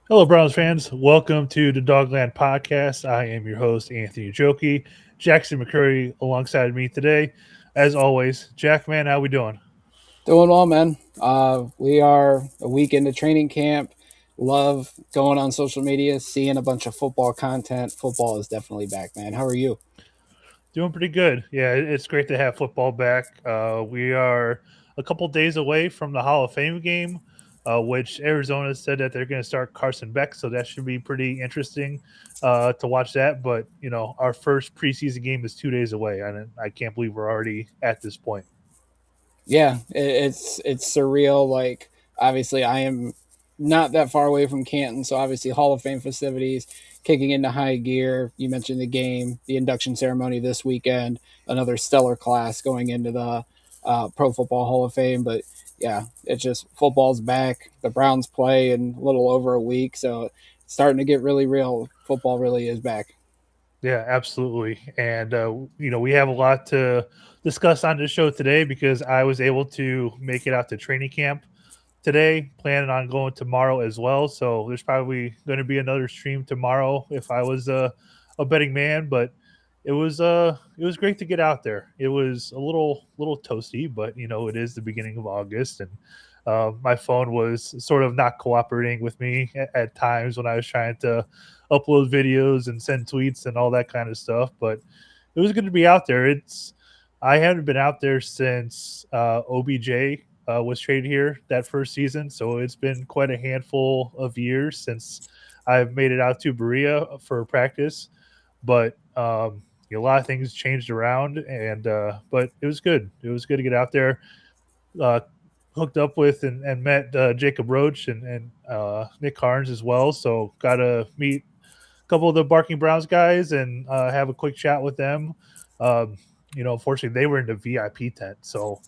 Hello, Browns fans. Welcome to the Dawgland podcast. I am your host, Anthony Joki. Jackson McCurry alongside me today. As always, Jack, man, how we doing? Doing well, man. We are a week into training camp. Love going on social media, seeing a bunch of football content. Football is definitely back, man. How are you? Doing pretty good. Yeah, it's great to have football back. We are a couple days away from the Hall of Fame game, which Arizona said that they're going to start Carson Beck, so that should be pretty interesting to watch that. But our first preseason game is 2 days away, and I can't believe we're already at this point. Yeah, it's surreal. Like, obviously, I am not that far away from Canton, so obviously Hall of Fame festivities kicking into high gear. You mentioned the game, the induction ceremony this weekend, another stellar class going into the Pro Football Hall of Fame. But yeah, it's just football's back. The Browns play in a little over a week, so it's starting to get really real. Football really is back. Yeah, absolutely. And, we have a lot to discuss on this show today because I was able to make it out to training camp today, planning on going tomorrow as well. So there's probably going to be another stream tomorrow if I was a betting man. But it was great to get out there. It was a little toasty, but it is the beginning of August, and my phone was sort of not cooperating with me at times when I was trying to upload videos and send tweets and all that kind of stuff. But it was good to be out there. I haven't been out there since OBJ was traded here that first season, so it's been quite a handful of years since I've made it out to Berea for practice. But a lot of things changed around, and but it was good. It was good to get out there. Uh, Hooked up with and met Jacob Roach and Nick Carnes as well. So got to meet a couple of the Barking Browns guys and have a quick chat with them. Unfortunately, they were in the VIP tent, so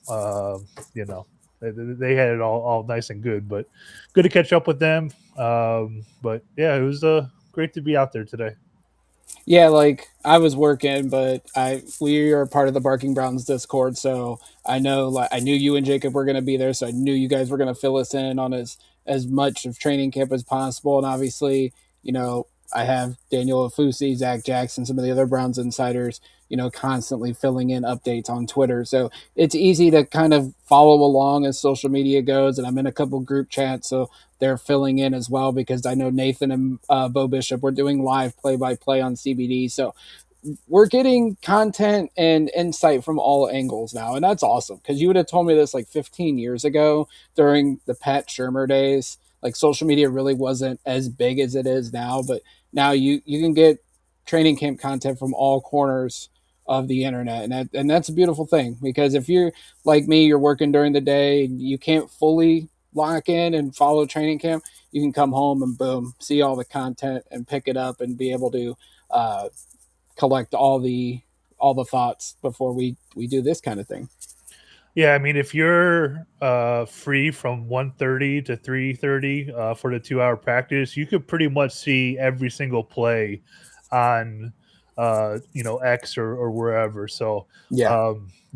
they had it all nice and good. But good to catch up with them. But yeah, it was great to be out there today. Yeah, like I was working, but I we are part of the Barking Browns Discord, so I know like I knew you and Jacob were going to be there, so I knew you guys were going to fill us in on as much of training camp as possible, and obviously, I have Daniel Afusi, Zach Jackson, some of the other Browns insiders, constantly filling in updates on Twitter, so it's easy to kind of follow along as social media goes, and I'm in a couple group chats, so they're filling in as well because I know Nathan and Bo Bishop were doing live play by play on CBD. So we're getting content and insight from all angles now. And that's awesome because you would have told me this like 15 years ago during the Pat Shermer days. Like social media really wasn't as big as it is now, but Now you can get training camp content from all corners of the internet, and that's a beautiful thing, because if you're like me, you're working during the day, you can't fully lock in and follow training camp. You can come home and boom, see all the content and pick it up and be able to uh, collect all the thoughts before we do this kind of thing. Yeah, I mean, if you're free from 1:30 to 3:30 for the 2 hour practice, you could pretty much see every single play on X or wherever. So Yeah,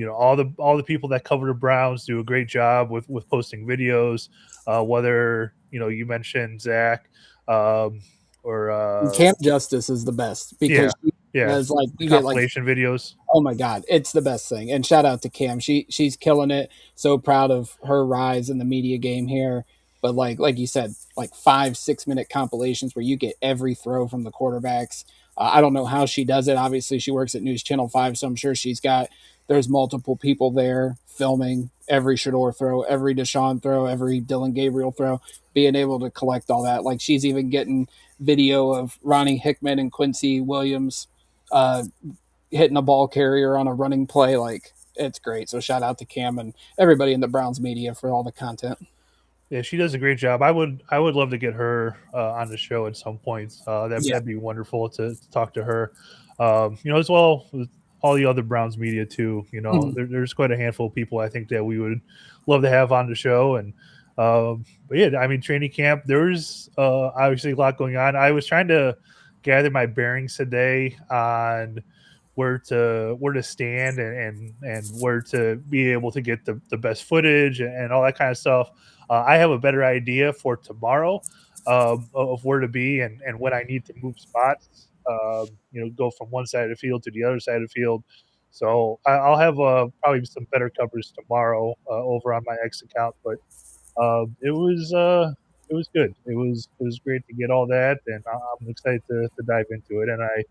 all the people that cover the Browns do a great job with posting videos. Whether you mentioned Zach um, or Camp Justice is the best yeah, because she yeah, has like the you get like, compilation videos. oh my god, it's the best thing. And shout out to Cam. She's killing it. So proud of her rise in the media game here. But like you said, like 5 6 minute compilations where you get every throw from the quarterbacks. I don't know how she does it. Obviously, she works at News Channel 5, so I'm sure there's multiple people there filming every Shador throw, every Deshaun throw, every Dylan Gabriel throw, being able to collect all that. Like she's even getting video of Ronnie Hickman and Quincy Williams uh, hitting a ball carrier on a running play. Like it's great. So shout out to Cam and everybody in the Browns media for all the content. Yeah, she does a great job. I would love to get her on the show at some point. Yeah. That'd be wonderful to talk to her. As well with all the other Browns media too. Mhm. There's quite a handful of people I think that we would love to have on the show. And but yeah, I mean, training camp. There's obviously a lot going on. I was trying to gather my bearings today on where to stand and where to be able to get the best footage and all that kind of stuff. I have a better idea for tomorrow of where to be and when I need to move spots. Go from one side of the field to the other side of the field. So I'll have probably some better coverage tomorrow over on my X account. But it was good. It was great to get all that, and I'm excited to dive into it. And I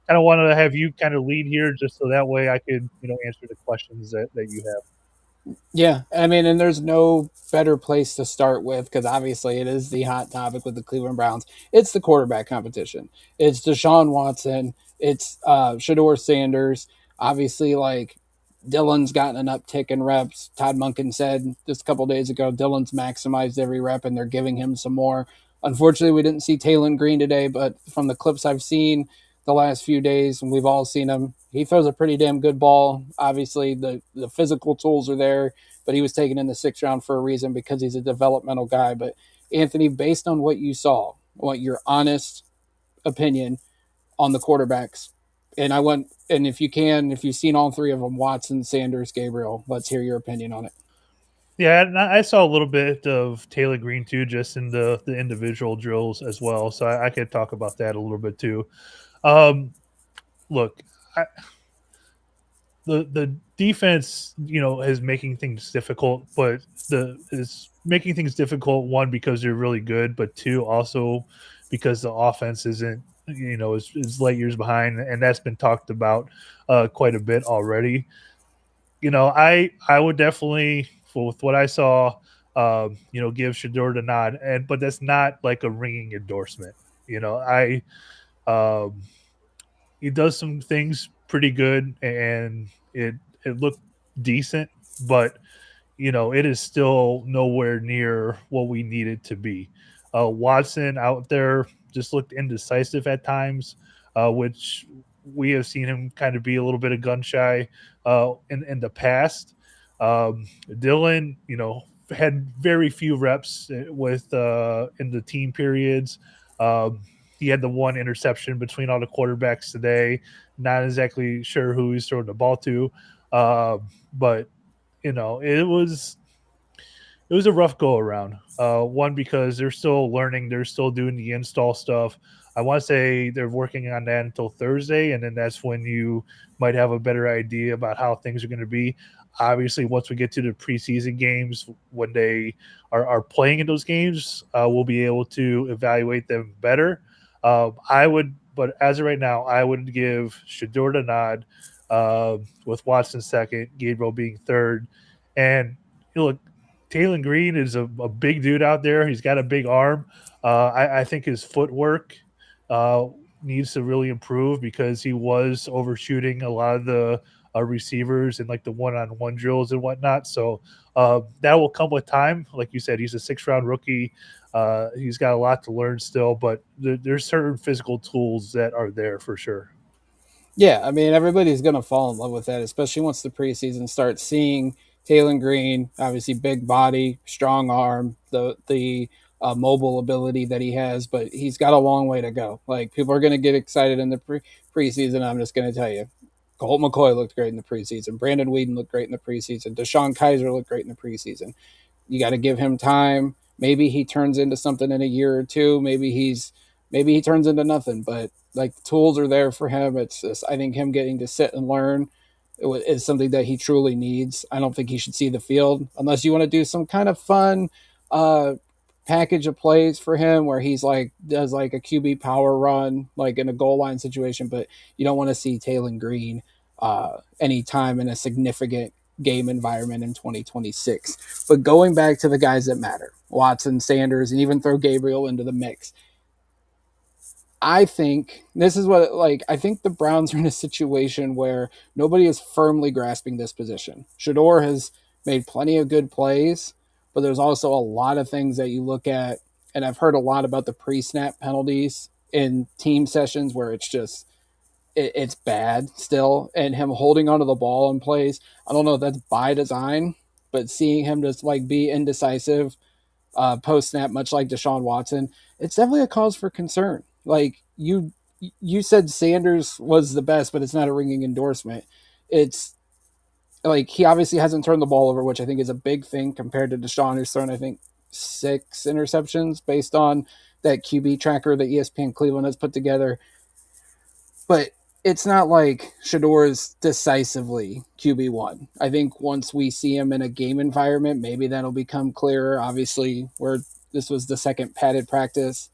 kind of wanted to have you kind of lead here, just so that way I could answer the questions that you have. Yeah, I mean, and there's no better place to start with because obviously it is the hot topic with the Cleveland Browns. It's the quarterback competition. It's Deshaun Watson. It's Shador Sanders. Obviously, like Dylan's gotten an uptick in reps. Todd Munkin said just a couple days ago, Dylan's maximized every rep and they're giving him some more. Unfortunately, we didn't see Taylor Green today, but from the clips I've seen the last few days, and we've all seen him, he throws a pretty damn good ball. Obviously, the physical tools are there, but he was taken in the 6th round for a reason because he's a developmental guy. But Anthony, based on what you saw, I want your honest opinion on the quarterbacks. And if you can, if you've seen all three of them, Watson, Sanders, Gabriel, let's hear your opinion on it. Yeah, and I saw a little bit of Taylor Green too, just in the individual drills as well. So I could talk about that a little bit too. Um, Look, I, the defense, is making things difficult, but the is making things difficult. One, because they're really good, but two, also because the offense isn't, is light years behind, and that's been talked about quite a bit already. I would definitely, with what I saw, give Shador the nod, and but that's not like a ringing endorsement. I um, he does some things pretty good, and it looked decent, but it is still nowhere near what we need it to be. Watson out there just looked indecisive at times, which we have seen him kind of be a little bit of gun shy in the past. Dylan, had very few reps with in the team periods. Um, he had the one interception between all the quarterbacks today. Not exactly sure who he's throwing the ball to, but it was a rough go around. One, because they're still learning, they're still doing the install stuff. I want to say they're working on that until Thursday, and then that's when you might have a better idea about how things are going to be. Obviously, once we get to the preseason games, when they are playing in those games, we'll be able to evaluate them better. But as of right now, I would give Shador the nod, with Watson second, Gabriel being third, and look, Taylor Green is a big dude out there. He's got a big arm. I think his footwork needs to really improve because he was overshooting a lot of the receivers and like the one-on-one drills and whatnot. So that will come with time. Like you said, he's a six-round rookie. He's got a lot to learn still, but there's certain physical tools that are there for sure. Yeah, I mean everybody's gonna fall in love with that, especially once the preseason starts. Seeing Taylor Green, obviously big body, strong arm, the mobile ability that he has, but he's got a long way to go. Like people are gonna get excited in the preseason. I'm just gonna tell you, Colt McCoy looked great in the preseason. Brandon Whedon looked great in the preseason. Deshaun Kaiser looked great in the preseason. You got to give him time. Maybe he turns into something in a year or two. Maybe he turns into nothing. But like the tools are there for him. It's just I think him getting to sit and learn is something that he truly needs. I don't think he should see the field unless you want to do some kind of fun uh, package of plays for him where he's like does like a QB power run like in a goal line situation. But you don't want to see Taylor Green anytime in a significant game environment in 2026. But going back to the guys that matter, Watson, Sanders, and even throw Gabriel into the mix, I think this is what like I think the Browns are in a situation where nobody is firmly grasping this position. Shador has made plenty of good plays, but there's also a lot of things that you look at, and I've heard a lot about the pre-snap penalties in team sessions where it's just it's bad still, and him holding onto the ball in plays. I don't know if that's by design, but seeing him just like be indecisive post snap, much like Deshaun Watson, it's definitely a cause for concern. Like you said, Sanders was the best, but it's not a ringing endorsement. It's like he obviously hasn't turned the ball over, which I think is a big thing compared to Deshaun, who's thrown I think 6 interceptions based on that QB tracker that ESPN Cleveland has put together. But it's not like Shador is decisively QB1. I think once we see him in a game environment, maybe that'll become clearer. Obviously, where this was the second padded practice,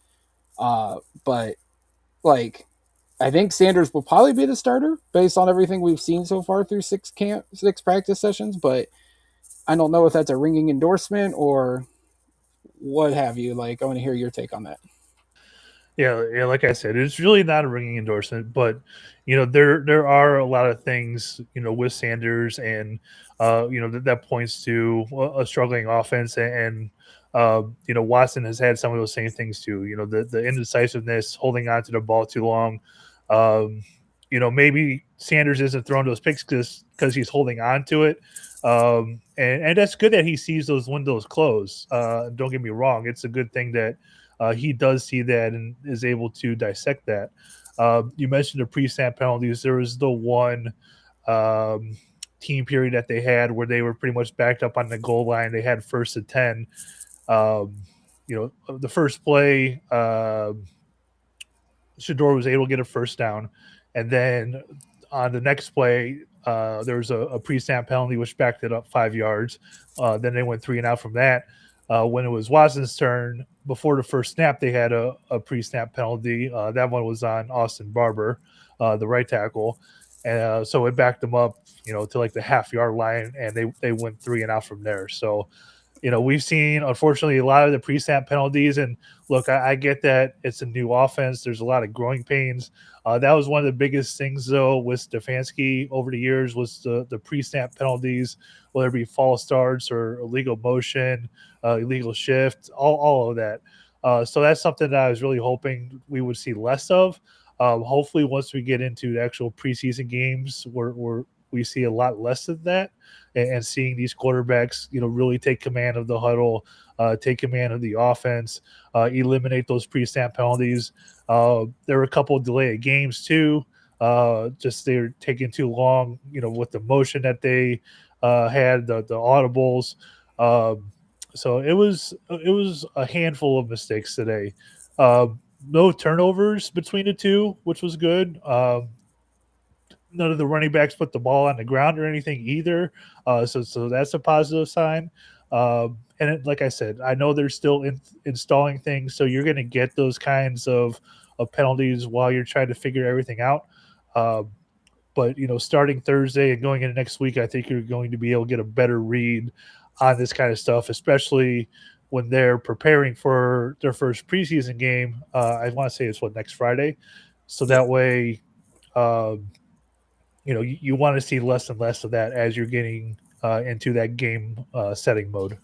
but like I think Sanders will probably be the starter based on everything we've seen so far through 6 practice sessions. But I don't know if that's a ringing endorsement or what have you. Like, I want to hear your take on that. Yeah, like I said, it's really not a ringing endorsement, but there are a lot of things with Sanders, and that points to a struggling offense, and Watson has had some of those same things too. The indecisiveness, holding on to the ball too long. Um, maybe Sanders isn't throwing those picks because he's holding on to it. And that's good that he sees those windows close. Don't get me wrong; it's a good thing that he does see that and is able to dissect that. You mentioned the pre-snap penalties. There was the one um, team period that they had where they were pretty much backed up on the goal line. They had first and 10. Um, the first play, Shador was able to get a first down, and then on the next play, there was a pre-snap penalty which backed it up 5 yards. Then they went 3-and-out from that. When it was Watson's turn, before the first snap, they had a pre-snap penalty. That one was on Austin Barber, the right tackle, and so it backed them up, to like the half-yard line, and they went 3-and-out from there. So we've seen, unfortunately, a lot of the pre-snap penalties. And look, I get that it's a new offense. There's a lot of growing pains. That was one of the biggest things, though, with Stefanski over the years was the pre-snap penalties, whether it be false starts or illegal motion, illegal shift, all of that. So that's something that I was really hoping we would see less of. Hopefully, once we get into the actual preseason games, we see a lot less of that, and seeing these quarterbacks, really take command of the huddle, take command of the offense, eliminate those pre-snap penalties. There were a couple of delayed games too. Just they're taking too long, with the motion that they had, the audibles. So it was a handful of mistakes today. No turnovers between the two, which was good. None of the running backs put the ball on the ground or anything either. So that's a positive sign. Like I said, I know they're still installing things, so you're going to get those kinds of penalties while you're trying to figure everything out. Um, but starting Thursday and going into next week, I think you're going to be able to get a better read on this kind of stuff, especially when they're preparing for their first preseason game. I want to say it's next Friday. so Yeah. that way, um, you want to see less and less of that as you're getting into that game setting mode.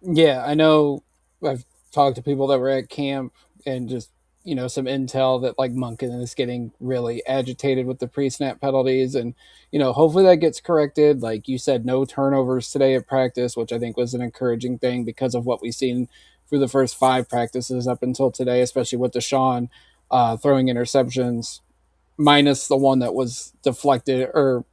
Yeah, I know. I've talked to people that were at camp and just some intel that like Monken is getting really agitated with the pre-snap penalties, and hopefully that gets corrected. Like you said, no turnovers today at practice, which I think was an encouraging thing because of what we've seen through the first 5 practices up until today, especially with Deshaun throwing interceptions, minus the one that was deflected or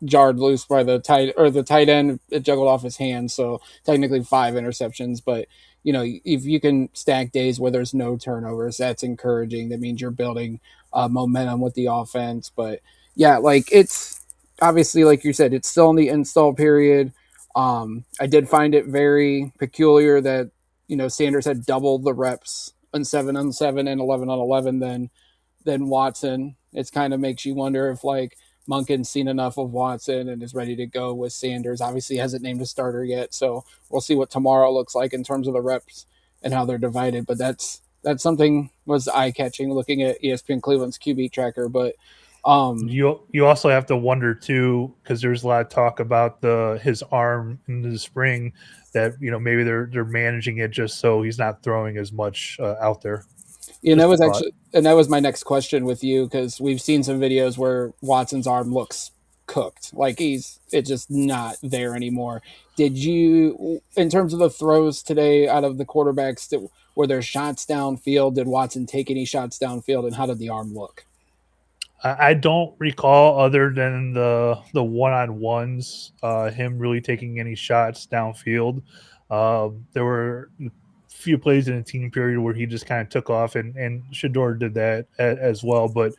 jarred loose by the tight end. It juggled off his hand, so technically 5 interceptions. But if you can stack days where there's no turnovers, that's encouraging. That means you're building momentum with the offense. But yeah, like it's obviously like you said, it's still in the install period. I did find it very peculiar that Sanders had doubled the reps on 7-on-7 and 11-on-11 than Watson. It's kind of makes you wonder if like Monken's seen enough of Watson and is ready to go with Sanders. Obviously, hasn't named a starter yet, so we'll see what tomorrow looks like in terms of the reps and how they're divided. But that's something was eye catching looking at ESPN Cleveland's QB tracker. But You also have to wonder too, because there's a lot of talk about the his arm in the spring, that maybe they're managing it just so he's not throwing as much out there. Yeah, Just a thought. that was my next question with you because we've seen some videos where Watson's arm looks cooked, like it's just not there anymore. Did you, in terms of the throws today out of the quarterbacks, were there shots downfield? Did Watson take any shots downfield, and how did the arm look? I don't recall other than the one on ones, him really taking any shots downfield. There were a few plays in the team period where he just kind of took off, and Shador did that as well. But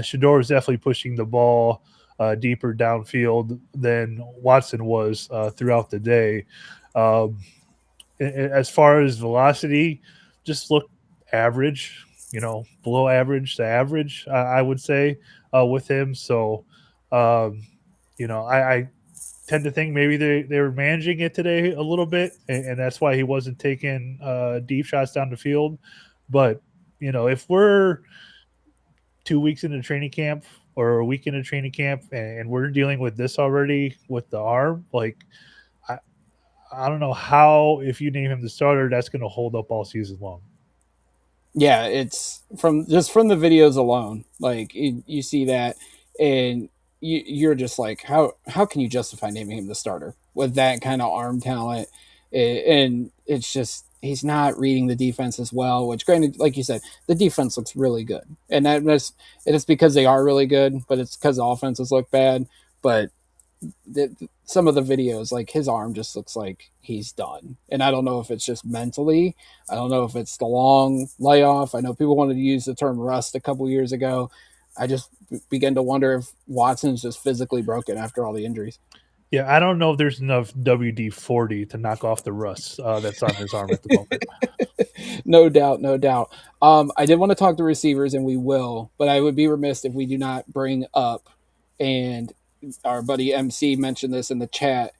Shador was definitely pushing the ball deeper downfield than Watson was throughout the day. Um, as far as velocity, just look average, below average to average, I would say, with him. So, um, I tend to think maybe they were managing it today a little bit, and that's why he wasn't taking deep shots down the field. But, if we're 2 weeks into training camp or a week into training camp and we're dealing with this already with the arm, like, I, I don't know how, if you name him the starter, that's going to hold up all season long. Yeah, it's from the videos alone. Like you see that, and you're just like, how can you justify naming him the starter with that kind of arm talent? And it's just he's not reading the defense as well. Which, granted, like you said, the defense looks really good, and it is because they are really good, but it's because the offenses look bad. But some of the videos, like his arm just looks like he's done. And I don't know if it's just mentally. I don't know if it's the long layoff. I know people wanted to use the term rust a couple years ago. I just began to wonder if Watson's just physically broken after all the injuries. Yeah, I don't know if there's enough WD 40 to knock off the rust that's on his arm at the moment. No doubt, no doubt. I did want to talk to receivers, and we will, but I would be remiss if we do not bring up, and our buddy MC mentioned this in the chat.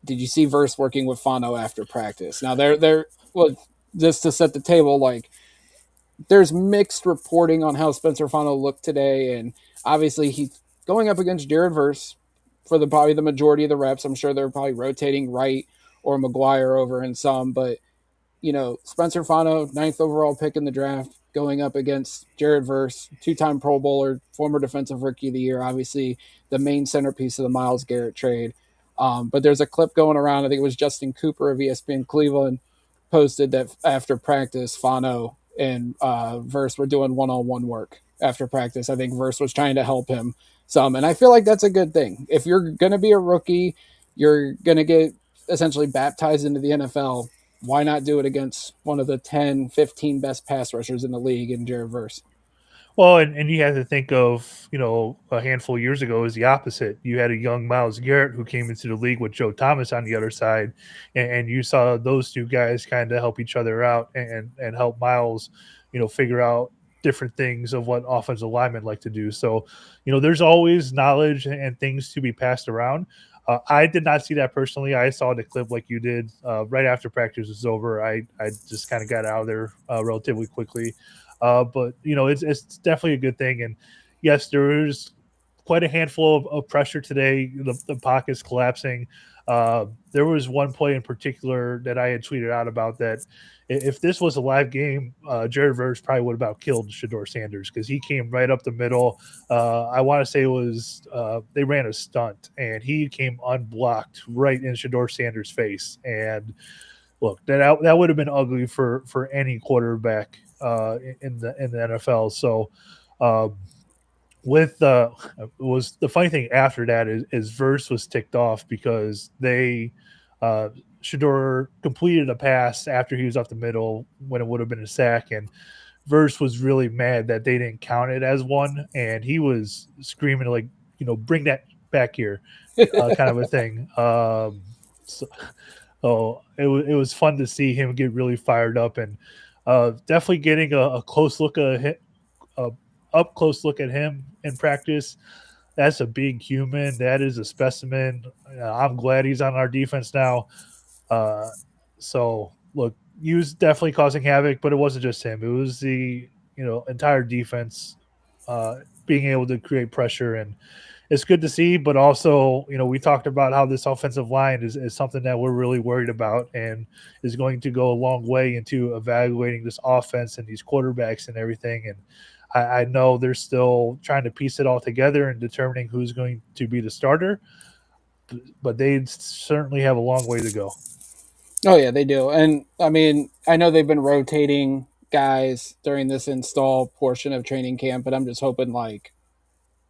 Did you see Verse working with Fano after practice? Now they're well, just to set the table, like there's mixed reporting on how Spencer Fano looked today, and obviously he's going up against Jared Verse for probably the majority of the reps. I'm sure they're probably rotating Wright or McGuire over in some, but Spencer Fano, ninth overall pick in the draft, going up against Jared Verse, two-time Pro Bowler, former Defensive Rookie of the Year, obviously the main centerpiece of the Myles Garrett trade. But there's a clip going around. I think it was Justin Cooper of ESPN Cleveland posted that after practice, Fano and Verse were doing one-on-one work after practice. I think Verse was trying to help him some, and I feel like that's a good thing. If you're going to be a rookie, you're going to get essentially baptized into the NFL. Why not do it against one of the 10, 15 best pass rushers in the league in Jared Verse? Well, and you have to think of, a handful of years ago is the opposite. You had a young Myles Garrett who came into the league with Joe Thomas on the other side, and you saw those two guys kind of help each other out and help Myles, figure out different things of what offensive linemen like to do. So, there's always knowledge and things to be passed around. I did not see that personally. I saw the clip like you did right after practice was over. I just kind of got out of there relatively quickly. But it's definitely a good thing. And yes, there is quite a handful of pressure today. The pocket's collapsing. There was one play in particular that I had tweeted out about that. If this was a live game, Jared Verse probably would have about killed Shador Sanders because he came right up the middle. I want to say it was they ran a stunt and he came unblocked right in Shador Sanders' face. And look, that would have been ugly for any quarterback in the NFL. So with was the funny thing after that is Verse was ticked off because they uh, Shador completed a pass after he was up the middle when it would have been a sack, and Verse was really mad that they didn't count it as one, and he was screaming like, bring that back here, kind of a thing. So, it was fun to see him get really fired up, and definitely getting a close look at a up close look at him in practice. That's a big human. That is a specimen. I'm glad he's on our defense now. Uh, so look, he was definitely causing havoc, but it wasn't just him. It was the entire defense being able to create pressure, and it's good to see. But also, we talked about how this offensive line is something that we're really worried about, and is going to go a long way into evaluating this offense and these quarterbacks and everything. And I know they're still trying to piece it all together and determining who's going to be the starter, but they certainly have a long way to go. Oh yeah, they do. And I mean, I know they've been rotating guys during this install portion of training camp, but I'm just hoping like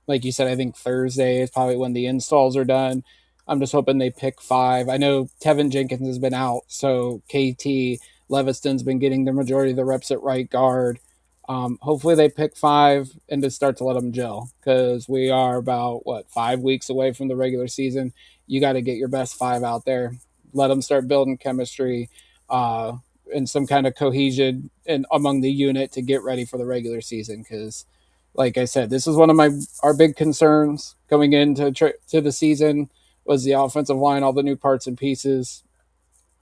you said, I think Thursday is probably when the installs are done. I'm just hoping they pick five. I know Tevin Jenkins has been out, so KT Leviston's been getting the majority of the reps at right guard. Hopefully they pick five and just start to let them gel because we are about 5 weeks away from the regular season. You got to get your best five out there, let them start building chemistry uh, and some kind of cohesion among the unit to get ready for the regular season because like I said, this is one of our big concerns going into to the season was the offensive line, all the new parts and pieces.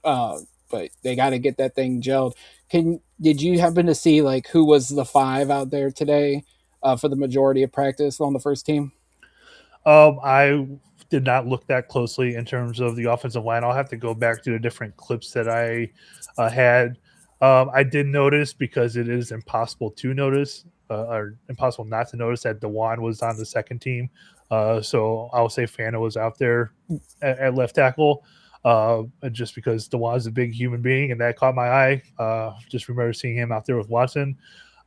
But they got to get that thing gelled. Did you happen to see like who was the five out there today for the majority of practice on the first team? I did not look that closely in terms of the offensive line. I'll have to go back to the different clips that I had. I did notice because it is impossible to notice or impossible not to notice that Dewan was on the second team. So I'll say Fana was out there at left tackle. Just because Dewan's a big human being and that caught my eye. Just remember seeing him out there with Watson.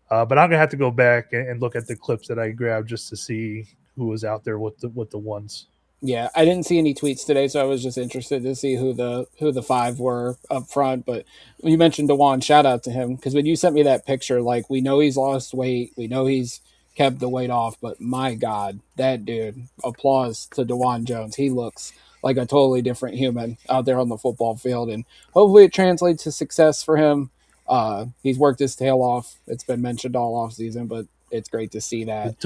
But I'm gonna have to go back and look at the clips that I grabbed just to see who was out there with the ones. Yeah, I didn't see any tweets today, so I was just interested to see who the five were up front. But when you mentioned Dewan, shout out to him because when you sent me that picture, like we know he's lost weight, we know he's kept the weight off, but my God, that dude! Applause to Dewan Jones. He looks like a totally different human out there on the football field, and hopefully it translates to success for him. He's worked his tail off. It's been mentioned all off season, but it's great to see that.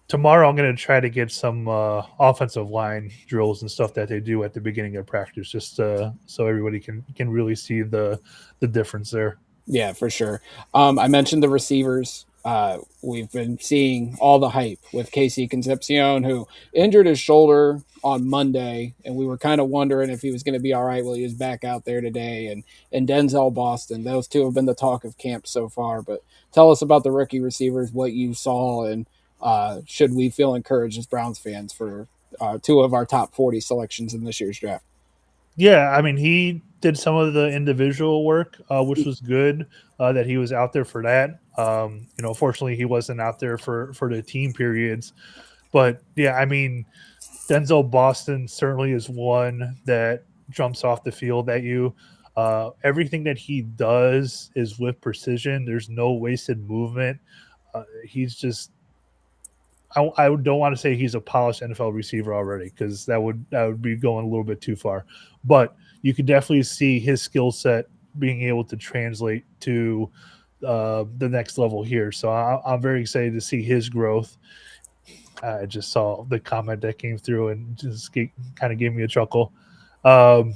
Tomorrow, I'm going to try to get some offensive line drills and stuff that they do at the beginning of practice, just so everybody can really see the difference there. Yeah, for sure. I mentioned the receivers. We've been seeing all the hype with Casey Concepcion, who injured his shoulder on Monday, and we were kind of wondering if he was going to be all right. Well, he was back out there today, and Denzel Boston. Those two have been the talk of camp so far. But tell us about the rookie receivers, what you saw, and should we feel encouraged as Browns fans for two of our top 40 selections in this year's draft? Yeah, I mean, he did some of the individual work, which was good that he was out there for that. Fortunately, he wasn't out there for the team periods. But yeah, I mean, Denzel Boston certainly is one that jumps off the field at you. Everything that he does is with precision. There's no wasted movement. He's just I don't want to say he's a polished NFL receiver already because that would be going a little bit too far. But you can definitely see his skill set being able to translate to the next level here. So I'm very excited to see his growth. I just saw the comment that came through and just kind of gave me a chuckle. Um,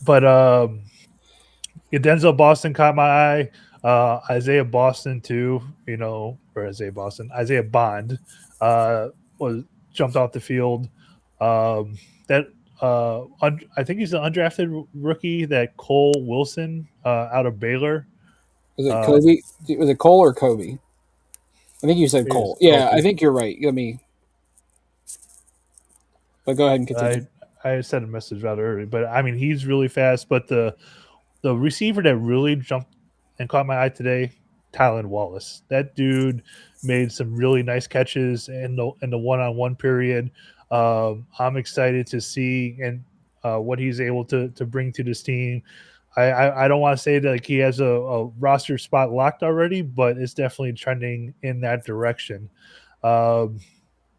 but yeah, Denzel Boston caught my eye. Isaiah Boston too, or Isaiah Boston, Isaiah Bond was jumped off the field. Um, that I think he's an undrafted rookie. That Cole Wilson out of Baylor. Was it Uh, Kobe? Was it Cole or Kobe? I think you said maybe it's Cole. Yeah, I Kobe. think you're right. Let me, but go ahead and continue. I sent a message rather early, but I mean he's really fast. But the receiver that really jumped and caught my eye today, Tylan Wallace. That dude made some really nice catches in the one on one period. I'm excited to see and what he's able to bring to this team. I don't want to say that like he has a roster spot locked already, but it's definitely trending in that direction. Um,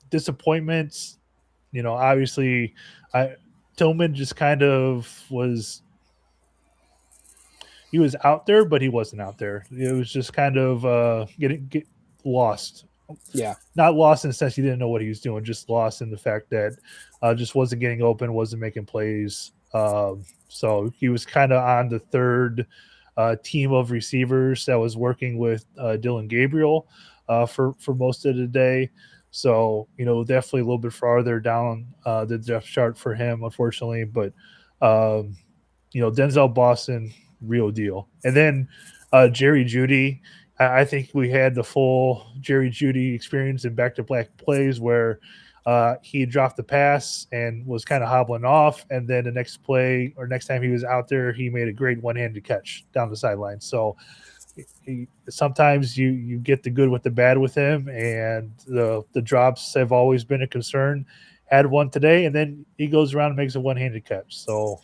Disappointments, obviously, I Tillman just kind of was he was out there, but he wasn't out there. It was just kind of get lost. Yeah. Not lost in the sense he didn't know what he was doing, just lost in the fact that just wasn't getting open, wasn't making plays. So he was kind of on the third team of receivers that was working with Dylan Gabriel for most of the day. So definitely a little bit farther down the depth chart for him, unfortunately. But um, Denzel Boston, real deal. And then Jerry Judy, I think we had the full Jerry Judy experience in back to back plays where he dropped the pass and was kind of hobbling off. And then the next play or next time he was out there, he made a great one handed catch down the sideline. So sometimes you get the good with the bad with him, and the drops have always been a concern. Had one today, and then he goes around and makes a one handed catch. So,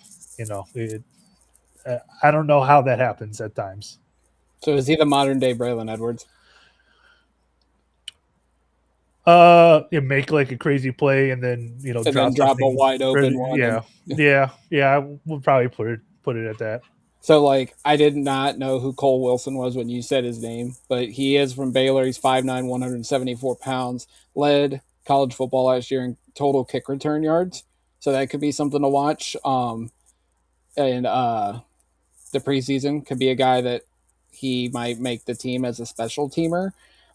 I don't know how that happens at times. So is he the modern day Braylon Edwards? You make like a crazy play and then And then drop drop a something. wide open one. And Yeah, yeah. I would probably put it at that. so, like, I did not know who Cole Wilson was when you said his name, but he is from Baylor. He's 5'9", 174 pounds. Led college football last year in total kick return yards. So that could be something to watch. And the preseason could be a guy that he might make the team as a special teamer.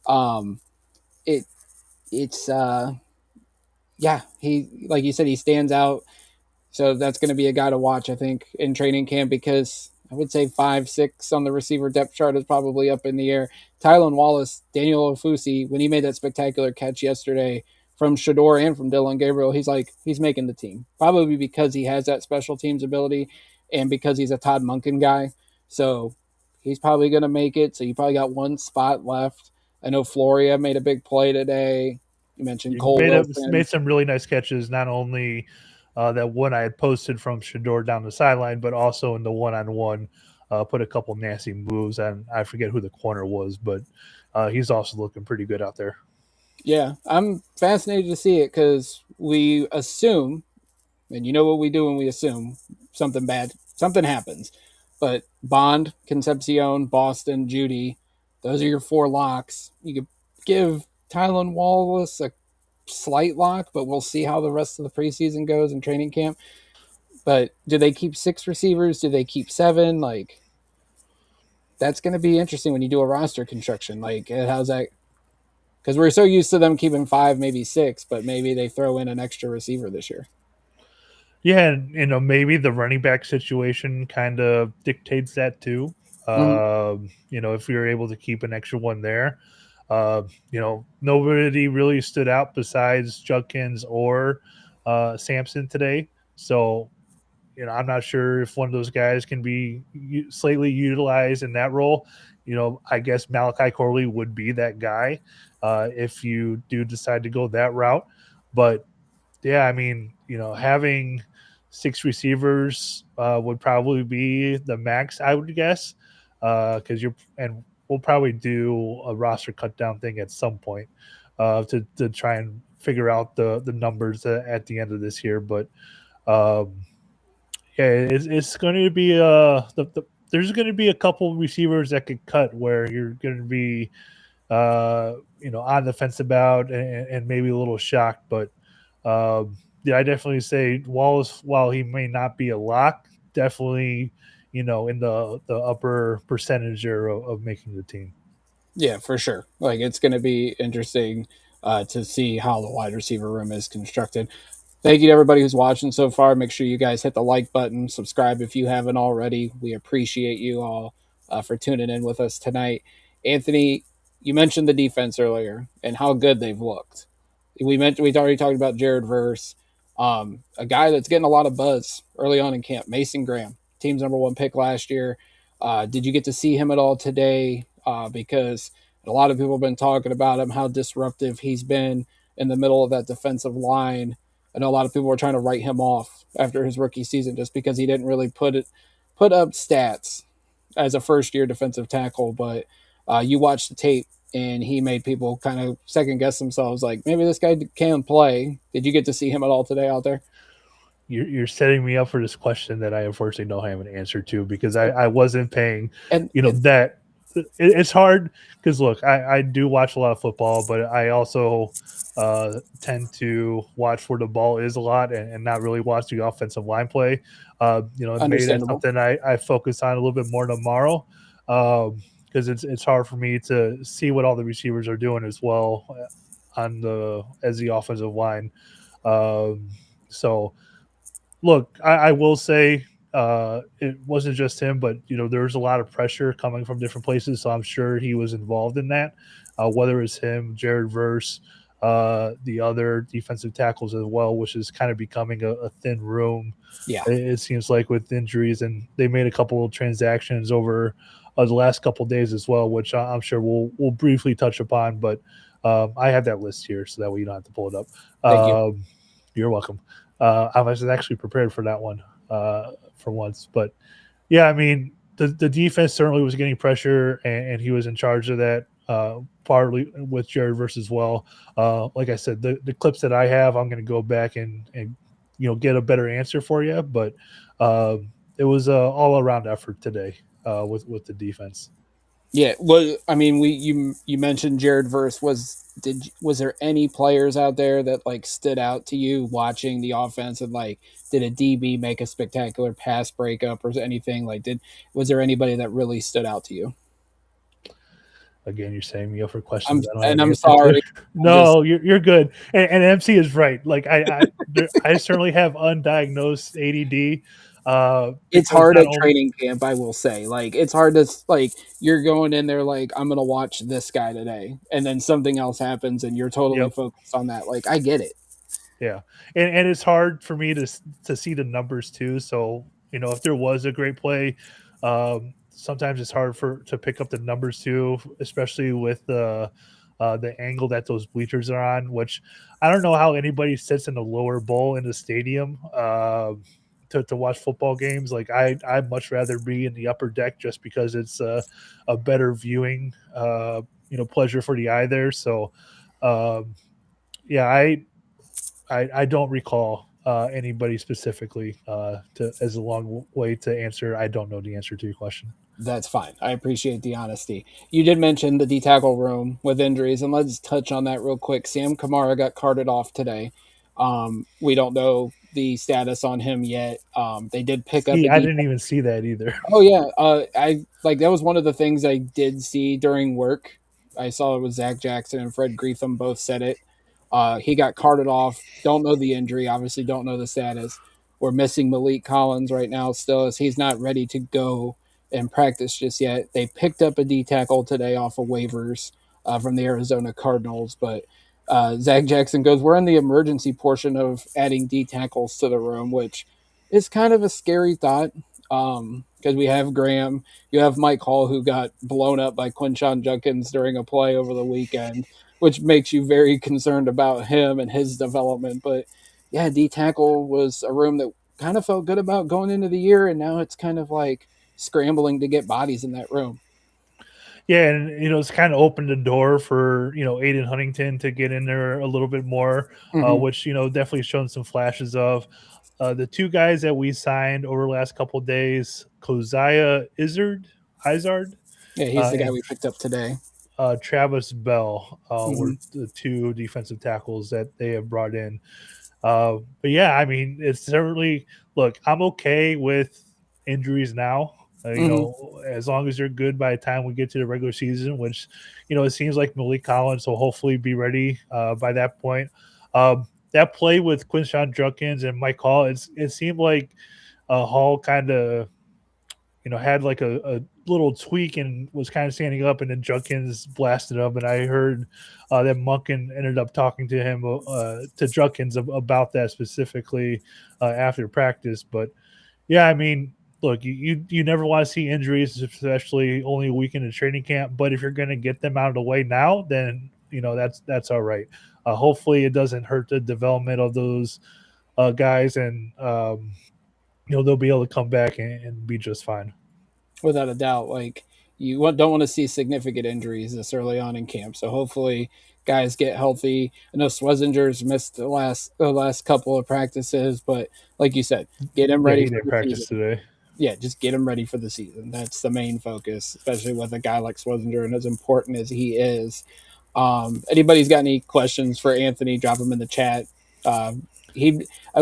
Um, it it's yeah, he, like you said, he stands out. So that's going to be a guy to watch, I think, in training camp, because I would say 5, 6 on the receiver depth chart is probably up in the air. Tylan Wallace, Daniel Ofusi, when he made that spectacular catch yesterday from Shador and from Dylan Gabriel, he's making the team. Probably because he has that special teams ability and because he's a Todd Monken guy. So he's probably going to make it. So you probably got one spot left. I know Floria made a big play today. You mentioned You Cole made Wilson. some really nice catches. Not only that one I had posted from Shador down the sideline, but also in the one on one, put a couple nasty moves. And I forget who the corner was, but he's also looking pretty good out there. Yeah, I'm fascinated to see it because we assume, and you know what we do when we assume something bad, something happens. But Bond, Concepcion, Boston, Judy, those are your four locks. You could give Tylan Wallace a slight lock, but we'll see how the rest of the preseason goes in training camp. But do they keep 6 receivers? Do they keep 7? Like, that's going to be interesting when you do a roster construction. Like, how's that? Because we're so used to them keeping 5, maybe 6, but maybe they throw in an extra receiver this year. Yeah, and maybe the running back situation kind of dictates that too. Mm-hmm. If you're able to keep an extra one there, nobody really stood out besides Judkins or Sampson today. So, I'm not sure if one of those guys can be slightly utilized in that role. I guess Malachi Corley would be that guy if you do decide to go that route. But yeah, I mean, having 6 receivers would probably be the max, I would guess, because and we'll probably do a roster cut down thing at some point to try and figure out the numbers at the end of this year. But yeah, it's going to be there's going to be a couple receivers that could cut where you're going to be on the fence about and maybe a little shocked. But yeah, I definitely say Wallace, while he may not be a lock, definitely in the upper percentage of making the team. Yeah, for sure. Like it's going to be interesting to see how the wide receiver room is constructed. Thank you to everybody who's watching so far. Make sure you guys hit the like button, subscribe if you haven't already. We appreciate you all for tuning in with us tonight. Anthony, you mentioned the defense earlier and how good they've looked. We'd already talked about Jared Verse, a guy that's getting a lot of buzz early on in camp. Mason Graham, team's number one pick last year. Did you get to see him at all today? Because a lot of people have been talking about him, how disruptive he's been in the middle of that defensive line. I know a lot of people were trying to write him off after his rookie season just because he didn't really put up stats as a first year defensive tackle. But you watch the tape and he made people kind of second guess themselves, like maybe this guy can play. Did you get to see him at all today out there? You're setting me up for this question that I unfortunately don't have an answer to because I wasn't paying, And that it's hard because look, I do watch a lot of football, but I also tend to watch where the ball is a lot and not really watch the offensive line play. Maybe that's understandable. something I focus on a little bit more tomorrow because it's hard for me to see what all the receivers are doing as well on the as the offensive line. So look, I will say it wasn't just him, but there was a lot of pressure coming from different places, so I'm sure he was involved in that. Whether it's him, Jared Verse, the other defensive tackles as well, which is kind of becoming a thin room. Yeah, It seems like with injuries, and they made a couple of transactions over the last couple of days as well, which I'm sure we'll briefly touch upon. But I have that list here, so that way you don't have to pull it up. thank you. You're welcome. I was actually prepared for that one for once, but yeah, I mean the defense certainly was getting pressure, and he was in charge of that. Partly with Jared versus well. Like I said, the clips that I have, I'm going to go back and get a better answer for you. But it was a all around effort today with the defense. Yeah, well, I mean, you mentioned Jared Verse. Was there any players out there that like stood out to you watching the offense and like did a DB make a spectacular pass breakup or anything like did was there anybody that really stood out to you? Again, you're setting me up for questions I'm I don't have and the I'm answer to. sorry. I'm just No, you're good. And MC is right. Like I certainly have undiagnosed ADD it's because hard not at only training camp, I will say. Like it's hard to like you're going in there like I'm gonna watch this guy today, and then something else happens, and you're totally yep. focused on that. Like I get it. Yeah, and it's hard for me to see the numbers too. So if there was a great play, sometimes it's hard for to pick up the numbers too, especially with the angle that those bleachers are on. Which I don't know how anybody sits in the lower bowl in the stadium to watch football games. Like I'd much rather be in the upper deck just because it's a better viewing pleasure for the eye there. So um, yeah, I don't recall anybody specifically to as a long way to answer. I don't know the answer to your question. That's fine. I appreciate the honesty. You did mention the D tackle room with injuries, and let's touch on that real quick. Sam Kamara got carted off today. We don't know the status on him yet. They did pick up See, a I D. didn't even see that either. Oh yeah, I like that was one of the things I did see during work. I saw it was Zach Jackson and Fred Greetham both said it. He got carted off. Don't know the injury. Obviously, don't know the status. We're missing Malik Collins right now still, as he's not ready to go and practice just yet. They picked up a D tackle today off of waivers from the Arizona Cardinals, but Zach Jackson goes, "We're in the emergency portion of adding D tackles to the room," which is kind of a scary thought because we have Graham, you have Mike Hall who got blown up by Quinshon Judkins during a play over the weekend, which makes you very concerned about him and his development. But yeah, D tackle was a room that kind of felt good about going into the year, and now it's kind of like scrambling to get bodies in that room. Yeah, and it's kind of opened the door for Aiden Huntington to get in there a little bit more, Mm-hmm. which definitely shown some flashes of. The two guys that we signed over the last couple of days, Kozia Izard, Yeah, he's the guy and we picked up today. Travis Bell Mm-hmm. were the two defensive tackles that they have brought in. But yeah, I mean, it's certainly look. I'm okay with injuries now. Hmm. As long as you're good by the time we get to the regular season, which, it seems like Malik Collins will hopefully be ready by that point. That play with Quinshon Judkins and Mike Hall, it seemed like Hall kind of, had like a little tweak and was kind of standing up, and then Judkins blasted up. And I heard that Munkin ended up talking to him, to Judkins about that specifically after practice. But yeah, I mean, look, you never want to see injuries, especially only a week into training camp. But if you're going to get them out of the way now, then that's all right. Hopefully, it doesn't hurt the development of those guys, and they'll be able to come back and be just fine. Without a doubt. Like don't want to see significant injuries this early on in camp. So hopefully guys get healthy. I know Schwarzenegger's missed the last couple of practices, but like you said, get him Yeah, ready he for didn't the season. practice today. Yeah, just get him ready for the season. That's the main focus, especially with a guy like Schwarzenegger and as important as he is. Anybody's got any questions for Anthony? Drop them in the chat. I